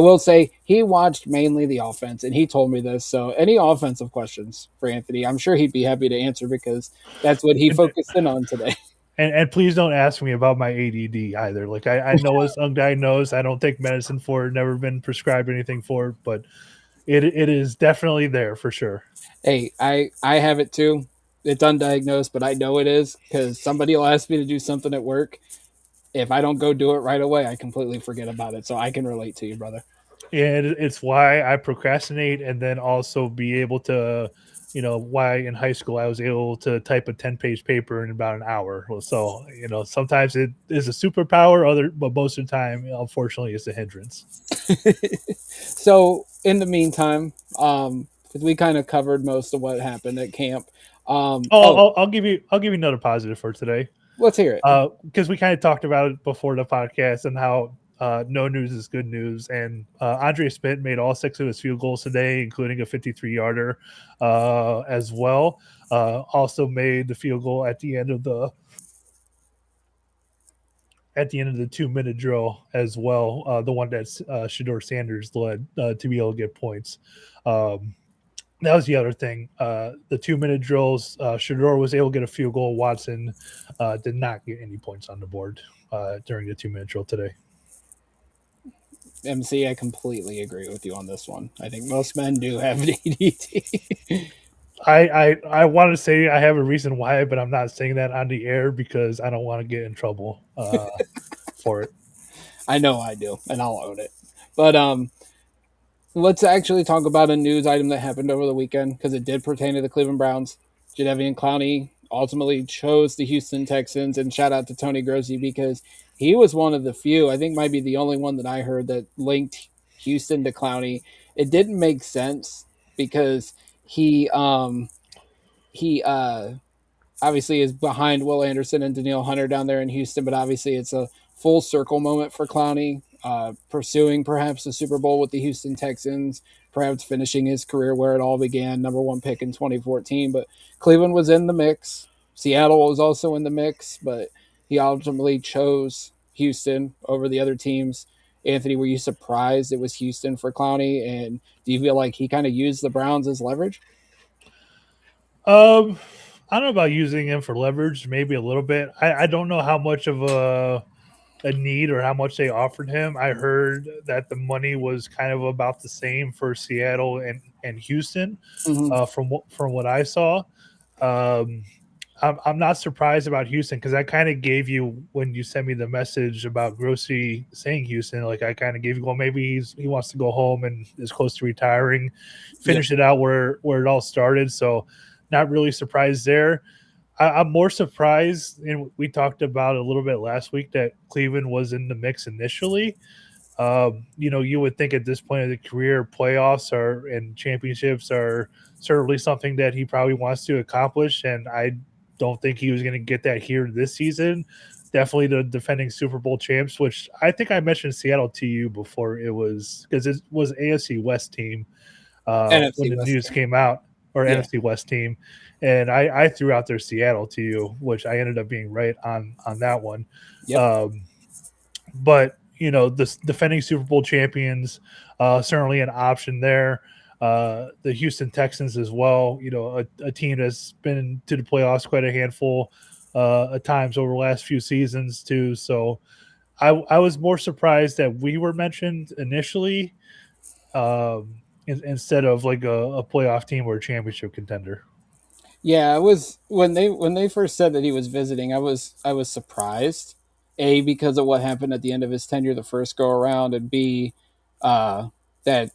will say he watched mainly the offense, and he told me this. So, any offensive questions for Anthony, I'm sure he'd be happy to answer because that's what he And, focused in on today. and please don't ask me about my ADD either. Like I know it's undiagnosed. I don't take medicine for it. Never been prescribed anything for it, but it is definitely there for sure. Hey, I have it too. It's undiagnosed, but I know it is because somebody will ask me to do something at work. If I don't go do it right away, I completely forget about it. So I can relate to you, brother. And it's why I procrastinate, and then also be able to, why in high school I was able to type a 10-page paper in about an hour. So, sometimes it is a superpower, but most of the time, unfortunately, it's a hindrance. So in the meantime, because we kind of covered most of what happened at camp. Oh, Oh, I'll give you another positive for today. let's hear it. Because we kind of talked about it before the podcast and how no news is good news. And Andre Smith made all 6 of his field goals today, including a 53-yarder as well. Also made the field goal at the end of the 2-minute drill as well. The one that Shador Sanders led to be able to get points. That was the other thing. The 2-minute drills, Shador was able to get a field goal. Watson did not get any points on the board during the 2-minute drill today. MC, I completely agree with you on this one. I think most men do have ADD. I want to say I have a reason why, but I'm not saying that on the air because I don't want to get in trouble for it. I know I do, and I'll own it. But let's actually talk about a news item that happened over the weekend because it did pertain to the Cleveland Browns. Jadeveon Clowney ultimately chose the Houston Texans, and shout out to Tony Grossi because he was one of the few, I think might be the only one that I heard that linked Houston to Clowney. It didn't make sense because he obviously is behind Will Anderson and Danielle Hunter down there in Houston, but obviously it's a full circle moment for Clowney, pursuing perhaps the Super Bowl with the Houston Texans, perhaps finishing his career where it all began, number one pick in 2014. But Cleveland was in the mix. Seattle was also in the mix, but he ultimately chose Houston over the other teams. Anthony, were you surprised it was Houston for Clowney? And do you feel like he kind of used the Browns as leverage? Um, I don't know about using him for leverage, maybe a little bit. I don't know how much of a need or how much they offered him. I heard that the money was kind of about the same for Seattle and Houston, Mm-hmm. from what I saw. Um, I'm not surprised about Houston because I kind of gave you when you sent me the message about Grossi saying Houston. Like I kind of gave you, well, maybe he wants to go home and is close to retiring, Yep. finish it out where it all started. So, not really surprised there. I'm more surprised, and we talked about it a little bit last week, that Cleveland was in the mix initially. You would think at this point of the career, playoffs and championships are certainly something that he probably wants to accomplish, and I don't think he was going to get that here this season. Definitely the defending Super Bowl champs, which I think I mentioned Seattle to you before it was because it was AFC West team when NFC the West news team. came out, or Yeah. NFC West team, and I threw out their Seattle to you, which I ended up being right on that one. Yep. Um, but the defending Super Bowl champions, certainly an option there. the Houston Texans as well. A team that's been to the playoffs quite a handful of times over the last few seasons too. So I was more surprised that we were mentioned initially instead of like a playoff team or a championship contender. Yeah, I was when they first said that he was visiting, I was surprised. A, because of what happened at the end of his tenure the first go around, and B, that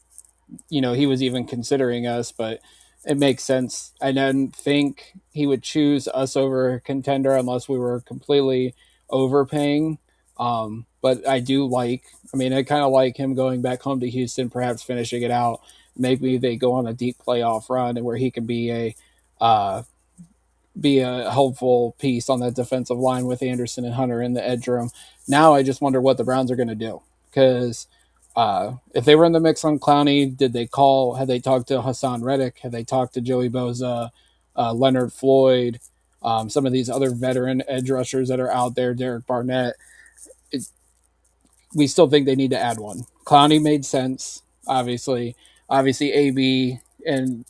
he was even considering us, but it makes sense. I didn't think he would choose us over a contender unless we were completely overpaying. But I mean, I kind of like him going back home to Houston, perhaps finishing it out. Maybe they go on a deep playoff run and where he can uh, be a helpful piece on that defensive line with Anderson and Hunter in the edge room. Now I just wonder what the Browns are going to do because if they were in the mix on Clowney, did they call? Had they talked to Hassan Reddick? Had they talked to Joey Boza, Leonard Floyd, some of these other veteran edge rushers that are out there, Derek Barnett? It, we still think they need to add one. Clowney made sense, obviously. Obviously, AB and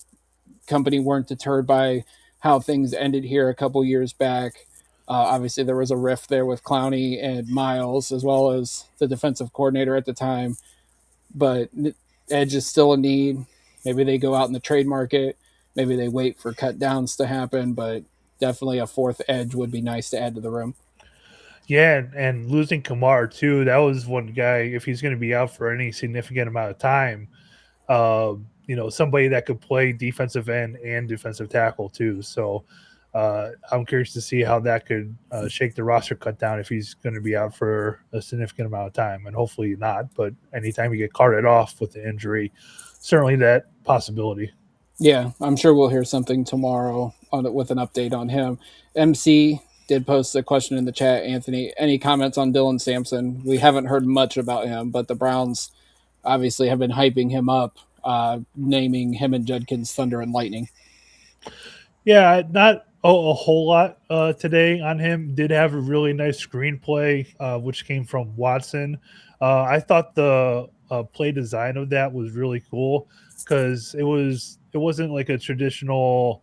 company weren't deterred by how things ended here a couple years back. Obviously, there was a rift there with Clowney and Miles, as well as the defensive coordinator at the time. But edge is still a need. Maybe they go out in the trade market. Maybe they wait for cut downs to happen. But definitely a fourth edge would be nice to add to the room. Yeah, and losing Kamar too, that was one guy. If he's going to be out for any significant amount of time, somebody that could play defensive end and defensive tackle too. So I'm curious to see how that could shake the roster cut down if he's going to be out for a significant amount of time, and hopefully not. But anytime you get carted off with the injury, certainly that possibility. Yeah, I'm sure we'll hear something tomorrow on it with an update on him. MC did post a question in the chat. Anthony, any comments on Dylan Sampson? We haven't heard much about him, but the Browns obviously have been hyping him up, naming him and Judkins Thunder and Lightning. Yeah, not a whole lot today on him. Did have a really nice screenplay, which came from Watson. I thought the play design of that was really cool because it wasn't like a traditional,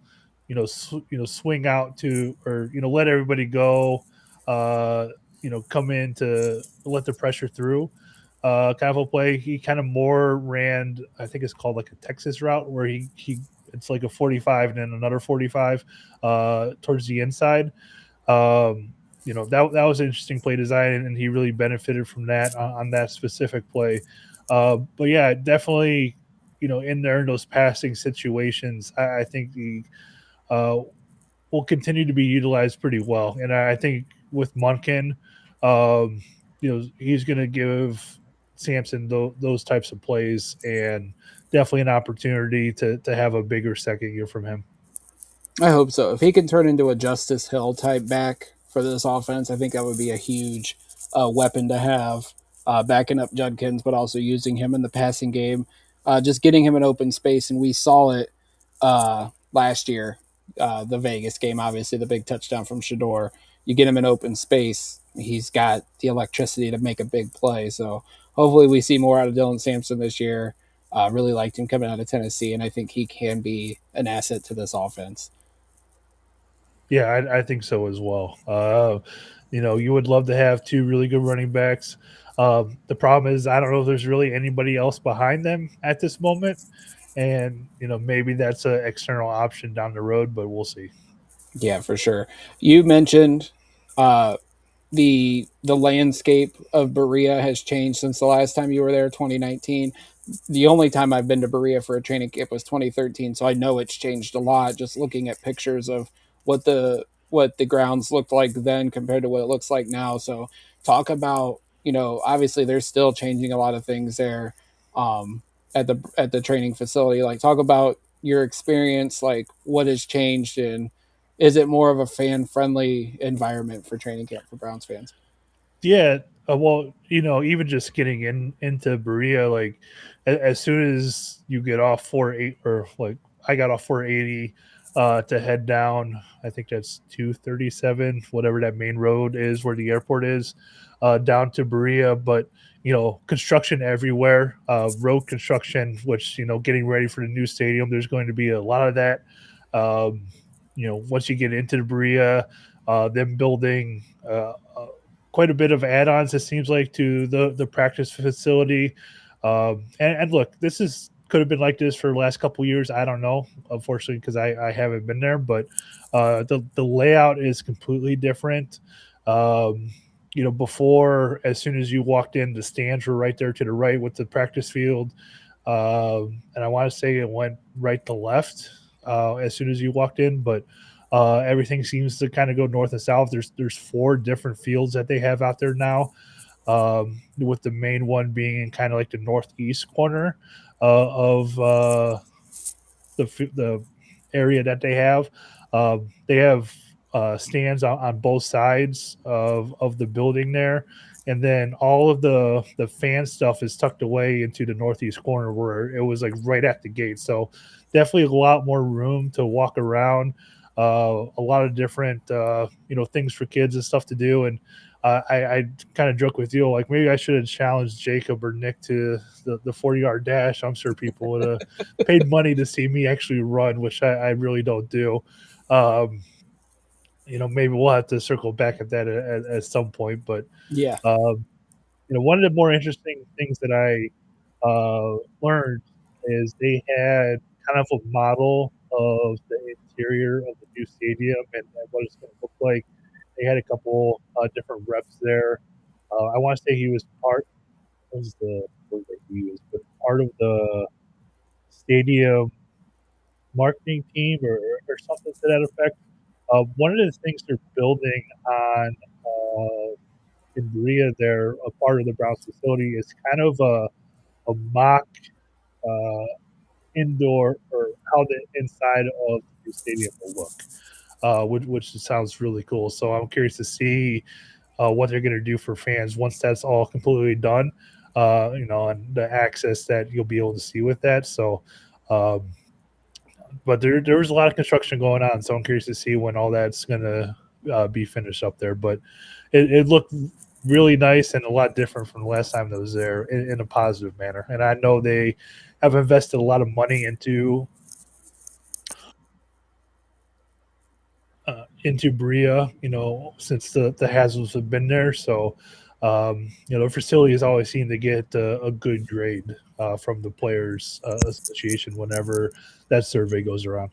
swing out to or let everybody go, come in to let the pressure through. Kind of a play. He kind of more ran, I think it's called like a Texas route where he it's like a 45 and then another 45 towards the inside. That was an interesting play design, and he really benefited from that on that specific play. But yeah, definitely, in there in those passing situations, I think the uh, will continue to be utilized pretty well. And I think with Munkin, he's going to give Sampson those types of plays and definitely an opportunity to have a bigger second year from him. I hope so. If he can turn into a Justice Hill type back for this offense, I think that would be a huge weapon to have, backing up Judkins, but also using him in the passing game, just getting him in open space. And we saw it last year, the Vegas game, obviously the big touchdown from Shador. You get him in open space, he's got the electricity to make a big play. So hopefully we see more out of Dylan Sampson this year. Really liked him coming out of Tennessee, and I think he can be an asset to this offense. Yeah, I think so as well. You would love to have two really good running backs. The problem is, I don't know if there's really anybody else behind them at this moment. And, maybe that's an external option down the road, but we'll see. Yeah, for sure. You mentioned uh, the landscape of Berea has changed since the last time you were there, 2019. The only time I've been to Berea for a training camp was 2013, so I know it's changed a lot. Just looking at pictures of what the grounds looked like then compared to what it looks like now. So talk about obviously they're still changing a lot of things there at the training facility. Like talk about your experience, like what has changed, and is it more of a fan friendly environment for training camp for Browns fans? Yeah, well, even just getting into Berea, like as soon as you get off 480, or like I got off 480 to head down. I think that's 237, whatever that main road is where the airport is, down to Berea. But construction everywhere, road construction, which, getting ready for the new stadium. There's going to be a lot of that. Um, once you get into the Berea, them building quite a bit of add-ons. It seems like to the practice facility. And look, this is could have been like this for the last couple years. I don't know, unfortunately, because I haven't been there. But the layout is completely different. Um, before, as soon as you walked in, the stands were right there to the right with the practice field. And I want to say it went right to left as soon as you walked in, but everything seems to kind of go north and south. There's four different fields that they have out there now, with the main one being in kind of like the northeast corner of the area that they have. They have stands on both sides of the building there, and then all of the fan stuff is tucked away into the northeast corner where it was like right at the gate. So definitely a lot more room to walk around. A lot of different things for kids and stuff to do. And I kind of joke with you, like maybe I should have challenged Jacob or Nick to the 40-yard dash. I'm sure people would have paid money to see me actually run, which I really don't do. Um, maybe we'll have to circle back at that at some point. But Yeah. um, one of the more interesting things that I learned is they had kind of a model of the interior of the new stadium and what it's going to look like. They had a couple different reps there. I want to say he was part. What was the word that he used? But part of the stadium marketing team or something to that effect. One of the things they're building on in Berea, there, a part of the Browns facility, is kind of a mock uh, indoor or how the inside of the new stadium will look, which sounds really cool. So I'm curious to see what they're going to do for fans once that's all completely done, and the access that you'll be able to see with that. So, um, but there was a lot of construction going on, so I'm curious to see when all that's going to be finished up there. But it looked really nice and a lot different from the last time that was there in a positive manner. And I know they have invested a lot of money into Berea, since the Haslam's have been there. So, the facility has always seemed to get a good grade from the Players Association whenever that survey goes around.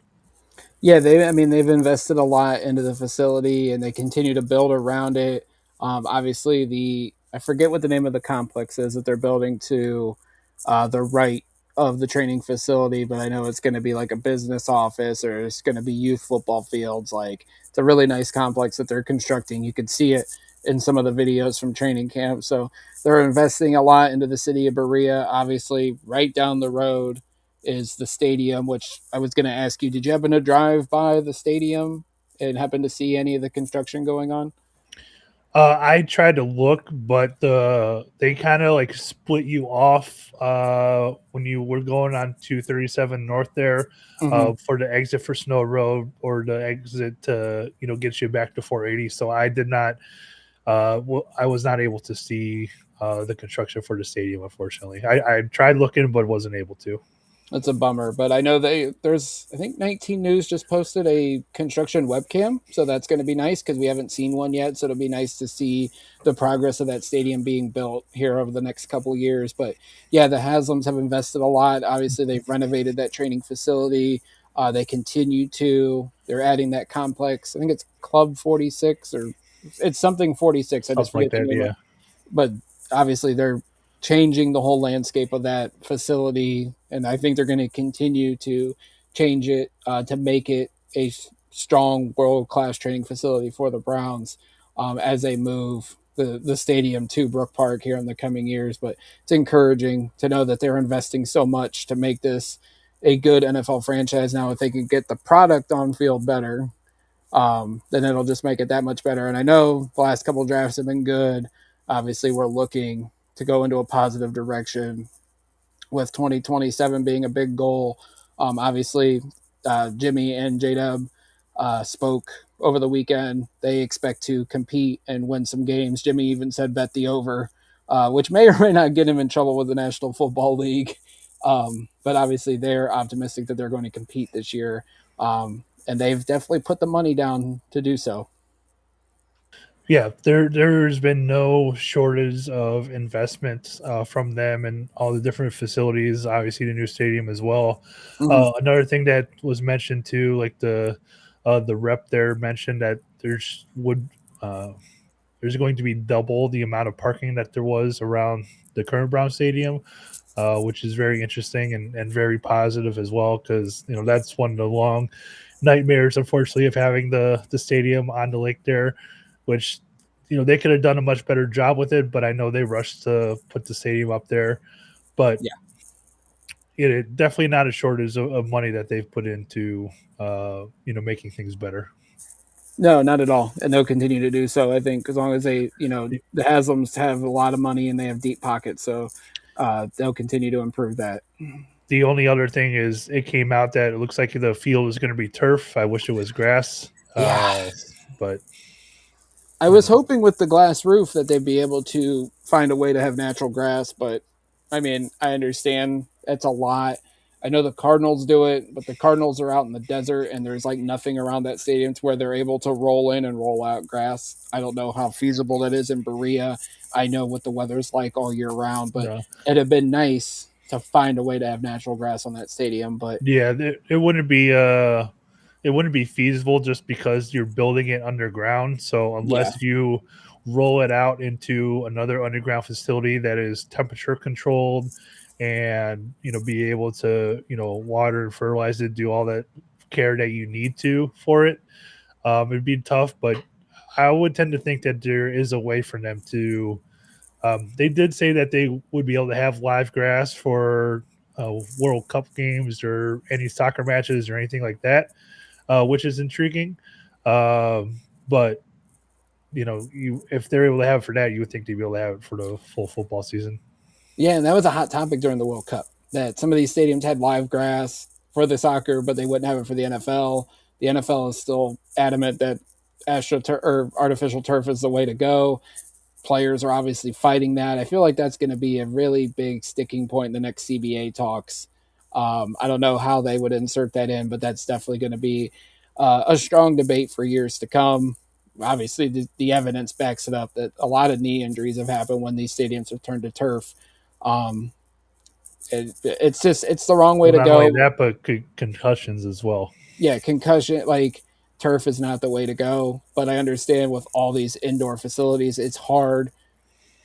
Yeah, I mean, they've invested a lot into the facility and they continue to build around it. Obviously, I forget what the name of the complex is that they're building to the right of the training facility, but I know it's going to be like a business office or it's going to be youth football fields. Like, it's a really nice complex that they're constructing. You can see it in some of the videos from training camp. So they're investing a lot into the city of Berea. Obviously, right down the road is the stadium, which I was going to ask you, did you happen to drive by the stadium and happen to see any of the construction going on? I tried to look, but they kind of like split you off when you were going on 237 North there, Mm-hmm. for the exit for Snow Road or the exit to get you back to 480. So I did not. I was not able to see the construction for the stadium. Unfortunately, I tried looking, but wasn't able to. That's a bummer, but I know there's I think 19 News just posted a construction webcam, so that's going to be nice because we haven't seen one yet. So it'll be nice to see the progress of that stadium being built here over the next couple of years. But yeah, the Haslams have invested a lot. Obviously, they've renovated that training facility. They continue to. They're adding that complex. I think it's Club 46 or it's something 46. I just Something like forget the that. name of, Yeah. but obviously they're changing the whole landscape of that facility, and I think they're going to continue to change it to make it a strong world class training facility for the Browns as they move the stadium to Brook Park here in the coming years. But it's encouraging to know that they're investing so much to make this a good NFL franchise. Now, if they can get the product on field better, then it'll just make it that much better. And I know the last couple of drafts have been good. Obviously, we're looking to go into a positive direction with 2027 being a big goal. Obviously, Jimmy and J-Dub spoke over the weekend. They expect to compete and win some games. Jimmy even said bet the over which may or may not get him in trouble with the National Football League. But obviously, they're optimistic that they're going to compete this year, and they've definitely put the money down to do so. Yeah, there's been no shortage of investment from them and all the different facilities. Obviously, the new stadium as well. Mm-hmm. Another thing that was mentioned too, like the rep there mentioned that uh, there's going to be double the amount of parking that there was around the current Brown Stadium, which is very interesting and very positive as well because that's one of the long nightmares, unfortunately, of having the stadium on the lake there, which they could have done a much better job with it, but I know they rushed to put the stadium up there. But Yeah. it definitely not a shortage of money that they've put into making things better. No, not at all, and they'll continue to do so. I think as long as they, the Haslams have a lot of money and they have deep pockets, so they'll continue to improve that. The only other thing is it came out that it looks like the field is going to be turf. I wish it was grass, Yeah, but I you was know, hoping with the glass roof that they'd be able to find a way to have natural grass, but I mean, I understand it's a lot. I know the Cardinals do it, but the Cardinals are out in the desert and there's like nothing around that stadium to where they're able to roll in and roll out grass. I don't know how feasible that is in Berea. I know what the weather's like all year round, but no. it'd have been nice to find a way to have natural grass on that stadium. But Yeah, it wouldn't be feasible just because you're building it underground. So yeah, unless you roll it out into another underground facility that is temperature controlled and be able to water and fertilize it, do all that care that you need to for it, it'd be tough. But I would tend to think that there is a way for them to. They did say that they would be able to have live grass for World Cup games or any soccer matches or anything like that, which is intriguing. But you if they're able to have it for that, you would think they'd be able to have it for the full football season. yeah, and that was a hot topic during the World Cup. That some of these stadiums had live grass for the soccer, but they wouldn't have it for the NFL. The NFL is still adamant that or artificial turf is the way to go. Players are obviously fighting that. I feel like that's going to be a really big sticking point in the next CBA talks. I don't know how they would insert that in, but that's definitely going to be a strong debate for years to come. Obviously, the evidence backs it up that a lot of knee injuries have happened when these stadiums have turned to turf. Um, it's the wrong way Well, to not only go. that, but concussions as well. Yeah, concussion, like turf is not the way to go. But I understand with all these indoor facilities, it's hard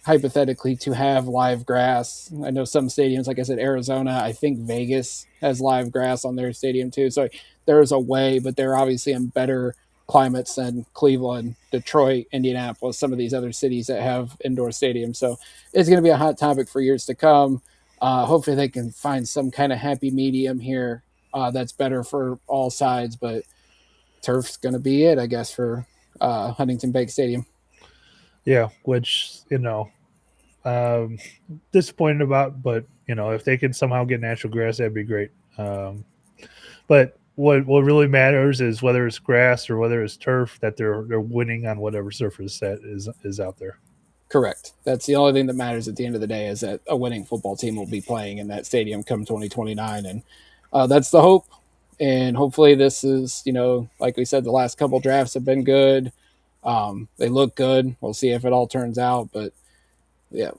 hypothetically to have live grass. I know some stadiums, like I said, Arizona, I think Vegas has live grass on their stadium too. So there's a way, but they're obviously in better climates than Cleveland, Detroit, Indianapolis, some of these other cities that have indoor stadiums. So it's going to be a hot topic for years to come. Hopefully they can find some kind of happy medium here that's better for all sides, but turf's going to be it, I guess, for Huntington Bank Stadium. Yeah, which um, disappointed about, but if they could somehow get natural grass, that'd be great. But what really matters is whether it's grass or whether it's turf that they're winning on whatever surface that is out there. Correct. That's the only thing that matters at the end of the day is that a winning football team will be playing in that stadium come 2029. And that's the hope. And hopefully, this is, like we said, the last couple drafts have been good. They look good. We'll see if it all turns out. But yeah,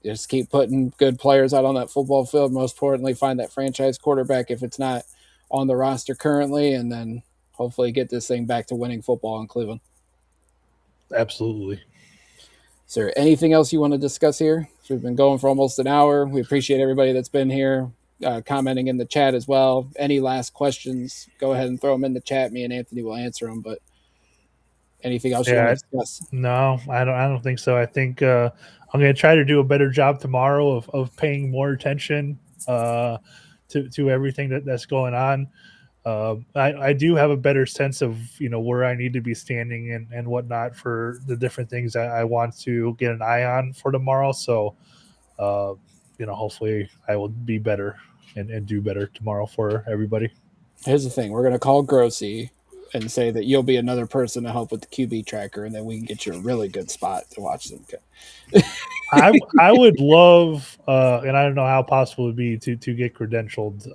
just keep putting good players out on that football field. Most importantly, find that franchise quarterback if it's not on the roster currently. And then hopefully get this thing back to winning football in Cleveland. Absolutely. Is there anything else you want to discuss here? So we've been going for almost an hour. We appreciate everybody that's been here, commenting in the chat as well. Any last questions, go ahead and throw them in the chat. Me and Anthony will answer them. But anything else you want to Yeah, discuss? no, I don't think so. I think I'm going to try to do a better job tomorrow of paying more attention to everything that's going on. I do have a better sense of where I need to be standing and whatnot for the different things I want to get an eye on for tomorrow. So uh, hopefully I will be better and do better tomorrow for everybody. Here's the thing: we're going to call Grossi and say that you'll be another person to help with the QB tracker, and then we can get you a really good spot to watch them. I would love, and I don't know how possible it would be to get credentialed.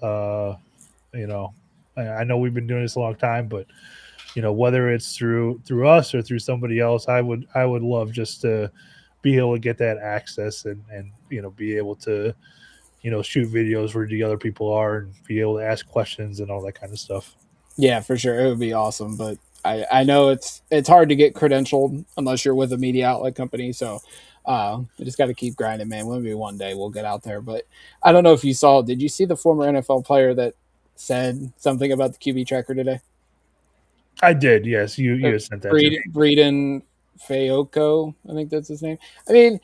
You know, I know we've been doing this a long time, but whether it's through us or through somebody else, I would love just to be able to get that access and be able to shoot videos where the other people are and be able to ask questions and all that kind of stuff. Yeah, for sure, it would be awesome. But I know it's hard to get credentialed unless you're with a media outlet company. So we just got to keep grinding, man. Maybe one day we'll get out there. But I don't know if you saw. Did you see the former NFL player that said something about the QB tracker today? I did, yes. You had sent that to me. Breeden Fayoko, I think that's his name. I mean,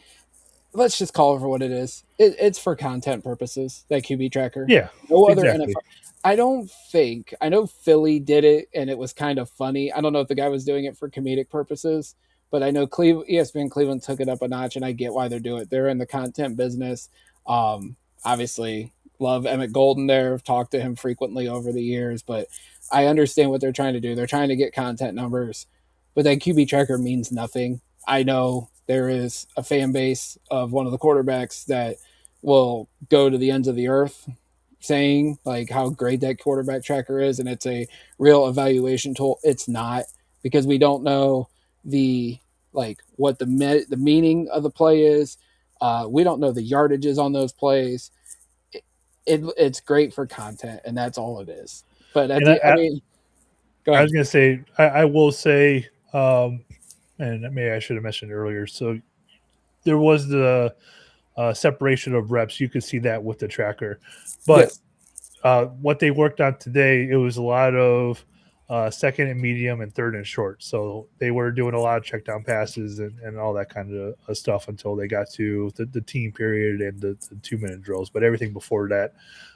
let's just call it for what it is. It's for content purposes. That QB tracker. Yeah, No other exactly. NFL. I don't think. I know Philly did it, and it was kind of funny. I don't know if the guy was doing it for comedic purposes, but I know ESPN Cleveland took it up a notch, and I get why they're doing it. They're in the content business. Obviously, love Emmett Golden there. I've talked to him frequently over the years, but I understand what they're trying to do. They're trying to get content numbers, but that QB tracker means nothing. I know there is a fan base of one of the quarterbacks that will go to the ends of the earth saying like how great that quarterback tracker is and it's a real evaluation tool. It's not, because we don't know the what the meaning of the play is. We don't know the yardages on those plays. It's great for content, and that's all it is. But And I mean, go I ahead. was gonna say, I will say, and maybe I should have mentioned earlier. So there was the separation of reps. You could see that with the tracker, but Yes. what they worked on today, it was a lot of second and medium and third and short. So they were doing a lot of check down passes and all that kind of stuff until they got to the team period and the 2 minute drills. But everything before that,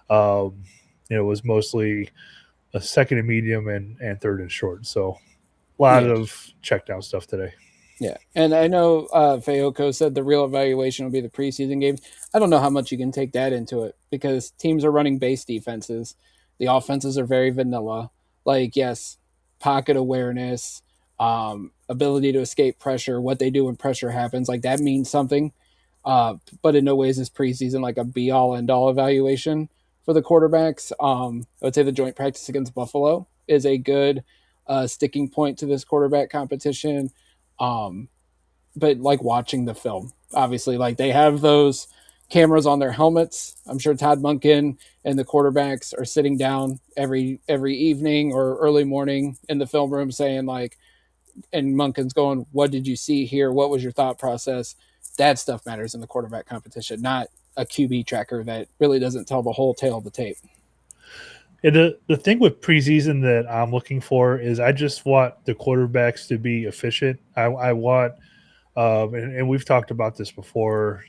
um, was mostly a second and medium and third and short. So a lot Yeah. of check down stuff today. Yeah, and I know Fayoko said the real evaluation will be the preseason games. I don't know how much you can take that into it because teams are running base defenses. The offenses are very vanilla. Like, yes, pocket awareness, ability to escape pressure, what they do when pressure happens, like that means something. But in no ways is preseason like a be all end all evaluation for the quarterbacks. I would say the joint practice against Buffalo is a good sticking point to this quarterback competition. Um, but like watching the film, obviously, like they have those cameras on their helmets. I'm sure Todd Monken and the quarterbacks are sitting down every evening or early morning in the film room saying like, and Monken's going, "What did you see here? What was your thought process?" That stuff matters in the quarterback competition, not a QB tracker that really doesn't tell the whole tale of the tape. And the thing with preseason that I'm looking for is I just want the quarterbacks to be efficient. I want and we've talked about this before.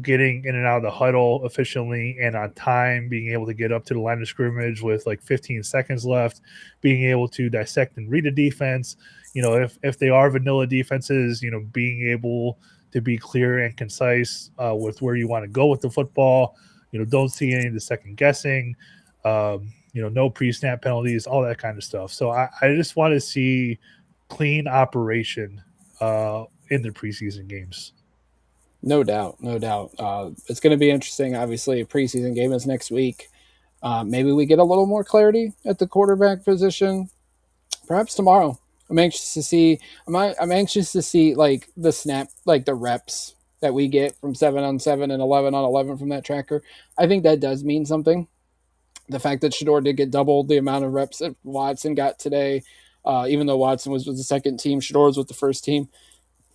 Getting in and out of the huddle efficiently and on time, being able to get up to the line of scrimmage with like 15 seconds left, being able to dissect and read a defense. If they are vanilla defenses, being able to be clear and concise with where you want to go with the football. Don't see any of the second guessing. No pre-snap penalties, all that kind of stuff. So I just want to see clean operation in the preseason games. No doubt, no doubt. It's going to be interesting. Obviously, a preseason game is next week. Maybe we get a little more clarity at the quarterback position. Perhaps tomorrow. I'm anxious to see. I'm anxious to see like the snap, like the reps that we get from 7-on-7 and 11-on-11 from that tracker. I think that does mean something. The fact that Shador did get doubled the amount of reps that Watson got today, even though Watson was with the second team, Shador was with the first team.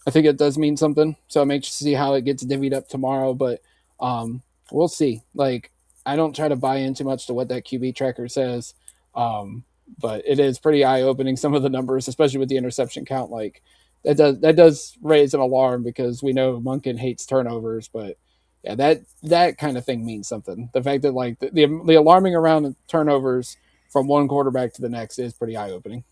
I think it does mean something. So I'm anxious to see how it gets divvied up tomorrow, but we'll see. Like, I don't try to buy in too much to what that QB tracker says, but it is pretty eye opening. Some of the numbers, especially with the interception count, like that does raise an alarm because we know Monken hates turnovers, but yeah, that kind of thing means something. The fact that like the alarming around turnovers from one quarterback to the next is pretty eye opening.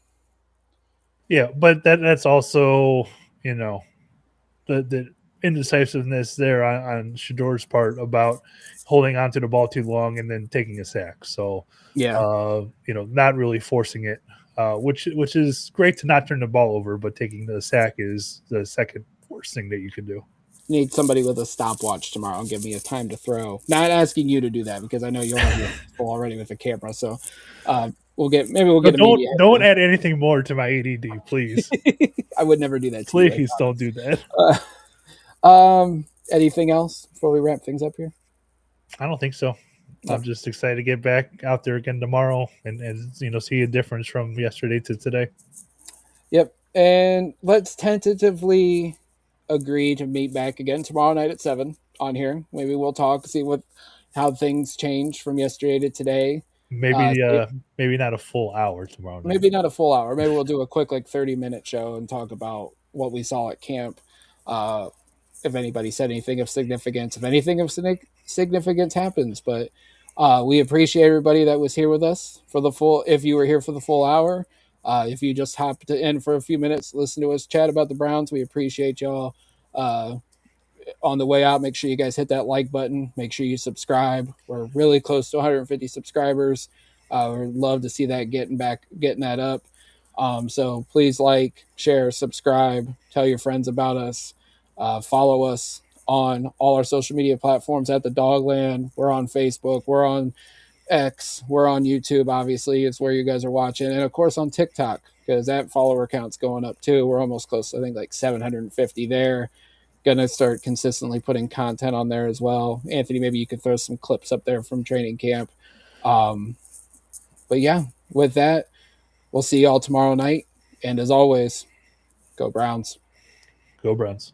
Yeah, but that's also the indecisiveness there on Shador's part about holding onto the ball too long and then taking a sack. So Yeah. not really forcing it which is great to not turn the ball over, but taking the sack is the second worst thing that you can do. Need somebody with a stopwatch tomorrow and give me a time to throw. Not asking you to do that because I know you'll have your full already with the camera. So we'll get No, a media don't add anything more to my ADD, please. I would never do that to you. Please don't do that. Anything else before we wrap things up here? I don't think so. No. I'm just excited to get back out there again tomorrow and see a difference from yesterday to today. Yep. And let's tentatively agree to meet back again tomorrow night at 7 on here. Maybe we'll talk, see how things changed from yesterday to today. Maybe not a full hour tomorrow night. Maybe not a full hour. Maybe we'll do a quick 30-minute show and talk about what we saw at camp. If anybody said anything of significance, if anything of significance happens. But we appreciate everybody that was here with us for the full. If you were here for the full hour, if you just hopped in for a few minutes, listen to us chat about the Browns, we appreciate y'all. On the way out, make sure you guys hit that like button. Make sure you subscribe. We're really close to 150 subscribers. We'd love to see that getting that up. So please like, share, subscribe, tell your friends about us. Follow us on all our social media platforms at the Dawgland. We're on Facebook. We're on X. We're on YouTube. Obviously, it's where you guys are watching, and of course on TikTok because that follower count's going up too. We're almost close. I think like 750 there. Gonna start consistently putting content on there as well. Anthony, maybe you could throw some clips up there from training camp. But yeah, with that, we'll see y'all tomorrow night. And as always, go Browns. Go Browns.